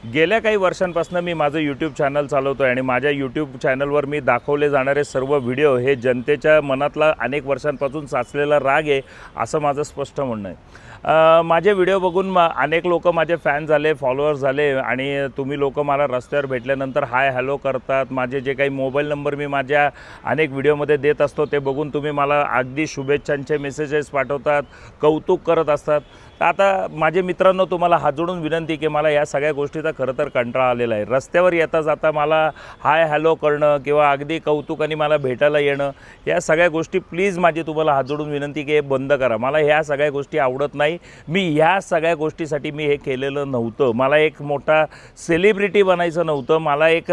गेल्या काही वर्षांपासून मी माझं यूट्यूब चॅनल चालवतो आहे आणि माझ्या यूट्यूब चॅनलवर मी दाखवले जाणारे सर्व व्हिडिओ हे जनतेच्या मनातला अनेक वर्षांपासून साचलेला राग आहे असं माझं स्पष्ट म्हणणं आहे। माझे व्हिडिओ बघून अनेक लोक माझे फॅन झाले, फॉलोअर्स झाले आणि तुम्ही लोक मला रस्त्यावर भेटल्यानंतर हाय हॅलो करतात। माझे जे काही मोबाईल नंबर मी माझ्या अनेक व्हिडिओमध्ये देत असतो ते बघून तुम्ही मला अगदी शुभेच्छांचे मेसेजेस पाठवतात, कौतुक करत असतात। आता माझे मित्रांनो, तुम्हाला हात जोडून विनंती की मला या सगळ्या गोष्टीचा खरं तर कंटाळा आलेला आहे। रस्त्यावर येता जाता मला हाय हॅलो करणं किंवा अगदी कौतुकाने मला भेटायला येणं, या सगळ्या गोष्टी प्लीज माझी तुम्हाला हात जोडून विनंती की हे बंद करा। मला ह्या सगळ्या गोष्टी आवडत नाही। मी ह्या सगळ्या गोष्टीसाठी मी हे केलेलं नव्हतं। मला एक मोठा सेलिब्रिटी बनायचं नव्हतं। मला एक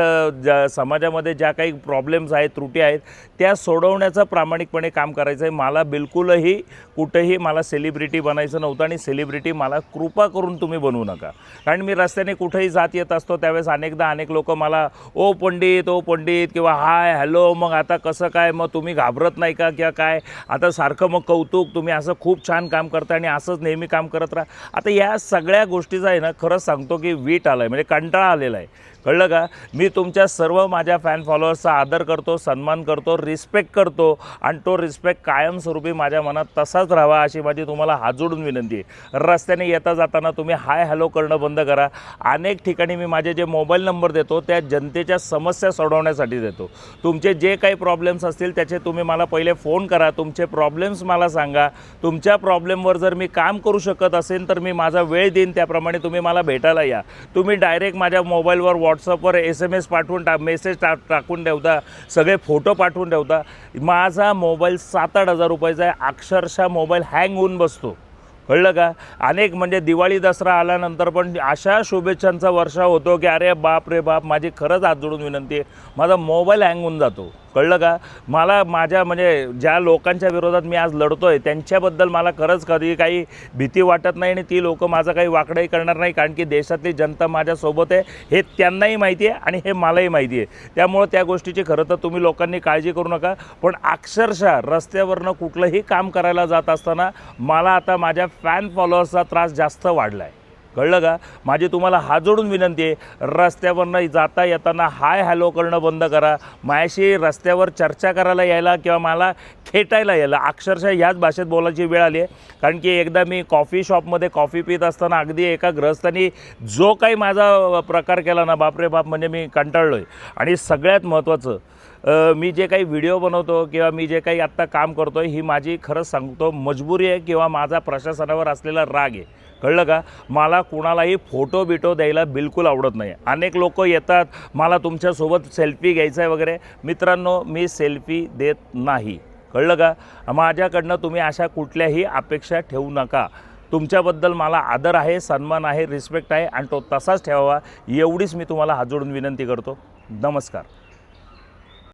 समाजामध्ये ज्या काही प्रॉब्लेम्स आहेत, त्रुटी आहेत, त्या सोडवण्याचं प्रामाणिकपणे काम करायचं आहे। मला बिलकुलही कुठेही मला सेलिब्रिटी बनायचं नव्हतं आणि सेलिब्रिटी मला कृपा करून तुम्ही बनवू नका। कारण मी रस्त्याने कुठेही जात येत असतो त्यावेळेस अनेक लोक मला ओ पंडित किंवा हाय हॅलो, मग आता कसं काय, मग तुम्ही घाबरत नाही का किंवा काय, आता सारखं मग कौतुक, तुम्ही असं खूप छान काम करता आणि असंच नेहमी काम करत राहा। आता या सगळ्या गोष्टीचा आहे ना, खरंच सांगतो की वीट आला आहे, म्हणजे कंटाळा आलेला आहे, कळलं का। मी तुमच्या सर्व माझ्या फॅन फॉलोअर्सचा आदर करतो, सन्मान करतो, रिस्पेक्ट करतो आणि तो रिस्पेक्ट कायमस्वरूपी माझ्या मनात तसाच राहावा अशी माझी तुम्हाला हात जोडून विनंती आहे। रस्त्याने येता जाताना तुम्ही हाय हॅलो करणं बंद करा। अनेक ठिकाणी मी माझे जे मोबाईल नंबर देतो त्या जनतेच्या समस्या सोडवण्यासाठी देतो। तुमचे जे काही प्रॉब्लेम्स असतील त्याचे तुम्ही मला पहिले फोन करा, तुमचे प्रॉब्लेम्स मला सांगा। तुमच्या प्रॉब्लेमवर जर मी काम करू शकत असेल तर मी माझा वेळ देईन, त्याप्रमाणे तुम्ही मला भेटायला या। तुम्ही डायरेक्ट माझ्या मोबाईलवर व्हॉट्सअपवर SMS पाठवून मेसेज टाकून ठेवता, सगळे फोटो पाठवून ठेवता। माझा मोबाईल 7-8 हजार रुपयाचा आहे, अक्षरशः मोबाईल हँग होऊन बसतो, कळलं का। अनेक म्हणजे दिवाळी दसरा आल्यानंतर पण अशा शुभेच्छांचा वर्षाव होतो की अरे बाप रे बाप, माझी खरंच हात जोडून विनंती आहे, माझा मोबाईल हँग होऊन जातो, कळलं का। मला माझ्या म्हणजे ज्या लोकांच्या विरोधात मी आज लढतो आहे त्यांच्याबद्दल मला खरंच कधी काही भीती वाटत नाही आणि ती लोकं माझं काही वाकडंही करणार नाही, कारण की देशातली जनता माझ्यासोबत आहे हे त्यांनाही माहिती आहे आणि हे मलाही माहिती आहे। त्यामुळं त्या गोष्टीची खरं तर तुम्ही लोकांनी काळजी करू नका। पण अक्षरशः रस्त्यावरनं कुठलंही काम करायला जात असताना मला आता माझ्या फॅन फॉलोअर्सचा त्रास जास्त वाढला आहे, कळलं का। माझी तुम्हाला हात जोडून विनंती आहे, रस्त्यावरनं जाता येताना हाय हॅलो करणं बंद करा। माझ्याशी रस्त्यावर चर्चा करायला यायला किंवा मला खेटायला यायला अक्षरशः ह्याच भाषेत बोलायची वेळ आली आहे। कारण की एकदा मी कॉफी शॉपमध्ये कॉफी पित असताना अगदी एका गृहस्थानी जो काही माझा प्रकार केला ना, बापरे बाप, म्हणजे मी कंटाळलो आहे। आणि सगळ्यात महत्त्वाचं, मी जे काही व्हिडिओ बनवतो किंवा मी जे काही आत्ता काम करतो ही माझी खरंच सांगतो मजबुरी आहे किंवा माझा प्रशासनावर असलेला राग आहे, कळलं का। मला कुणालाही फोटो बिटो द्यायला बिलकुल आवडत नाही। अनेक लोक येतात, मला तुमच्यासोबत सेल्फी घ्यायचा आहे वगैरे, मित्रांनो मी सेल्फी देत नाही, कळलं का। माझ्याकडनं तुम्ही अशा कुठल्याही अपेक्षा ठेवू नका। तुमच्याबद्दल मला आदर आहे, सन्मान आहे, रिस्पेक्ट आहे आणि तो तसाच ठेवावा, एवढीच मी तुम्हाला हात जोडून विनंती करतो। नमस्कार।